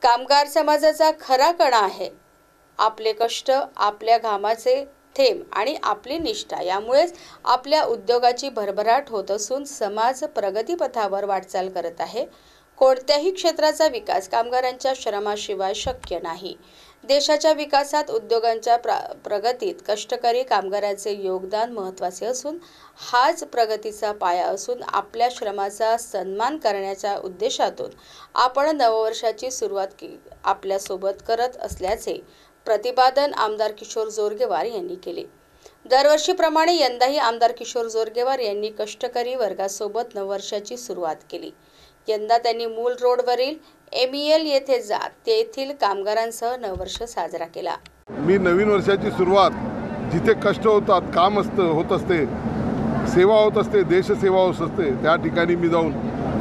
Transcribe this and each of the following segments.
कामगार समाजाचा खरा कणा आहे. आपले कष्ट, आपल्या घामाचे थेंब आणि आपली निष्ठा यामुळेच आपल्या उद्योगाची भरभराट होत असून समाज प्रगतीपथावर वाटचाल करत आहे. कोणत्याही क्षेत्राचा विकास कामगारांच्या श्रमाशिवाय शक्य नाही. देशाच्या विकासात उद्योगांच्या प्रगतीत कष्टकरी कामगारांचे योगदान महत्त्वाचे असून हाच प्रगतीचा पाया असून आपल्या श्रमाचा सन्मान करण्याच्या उद्देशातून आपण नववर्षाची सुरुवात आपल्यासोबत करत असल्याचे प्रतिपादन आमदार किशोर जोरगेवार यांनी केले. दरवर्षीप्रमाणे यंदाही आमदार किशोर जोरगेवार यांनी कष्टकरी वर्गासोबत नववर्षाची सुरुवात केली. यंदा त्यांनी मूल रोडवरील MEL येथे जात तेथील कामगारांसह नववर्ष साजरा केला. मी नवीन वर्षाची सुरुवात जिथे कष्ट होतात, काम होत असते, सेवा होत असते, देशसेवा होत असते, त्या ठिकाणी मी जाऊन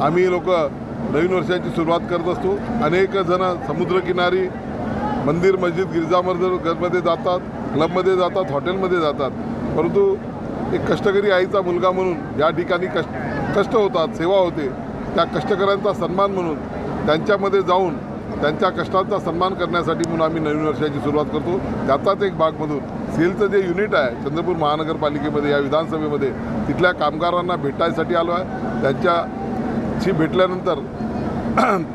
आम्ही लोक नवीन वर्षाची सुरुवात करत असतो. अनेक जण समुद्रकिनारी, मंदिर, मस्जिद, गिरजामध्ये जातात, क्लबमध्ये जातात, हॉटेलमध्ये जातात. परंतु एक कष्टकरी आईचा मुलगा म्हणून या ठिकाणी कष्ट होतात, सेवा होते. त्या कष्टकऱ्यांचा सन्मान म्हणून त्यांच्यामध्ये जाऊन त्यांच्या कष्टांचा सन्मान करण्यासाठी म्हणून आम्ही नवीन वर्षाची सुरुवात करतो. त्याचाच एक भाग म्हणून सेलचं जे युनिट आहे चंद्रपूर महानगरपालिकेमध्ये, या विधानसभेमध्ये, तिथल्या कामगारांना भेटायसाठी आलो आहे. त्यांच्याशी भेटल्यानंतर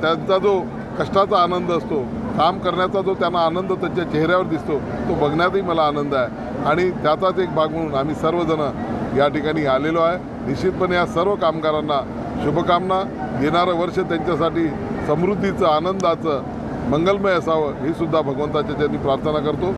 त्यांचा जो कष्टाचा आनंद असतो, काम करण्याचा जो त्यांना आनंद त्यांच्या चेहऱ्यावर दिसतो, तो बघण्यातही मला आनंद आहे. आणि त्याचाच एक भाग म्हणून आम्ही सर्वजण या ठिकाणी आलेलो आहे. निश्चितपणे या सर्व कामगारांना शुभकामना. येणारं वर्ष त्यांच्यासाठी समृद्धीचं, आनंदाचं, मंगलमय असावं ही सुद्धा भगवंताच्या चरणी प्रार्थना करतो.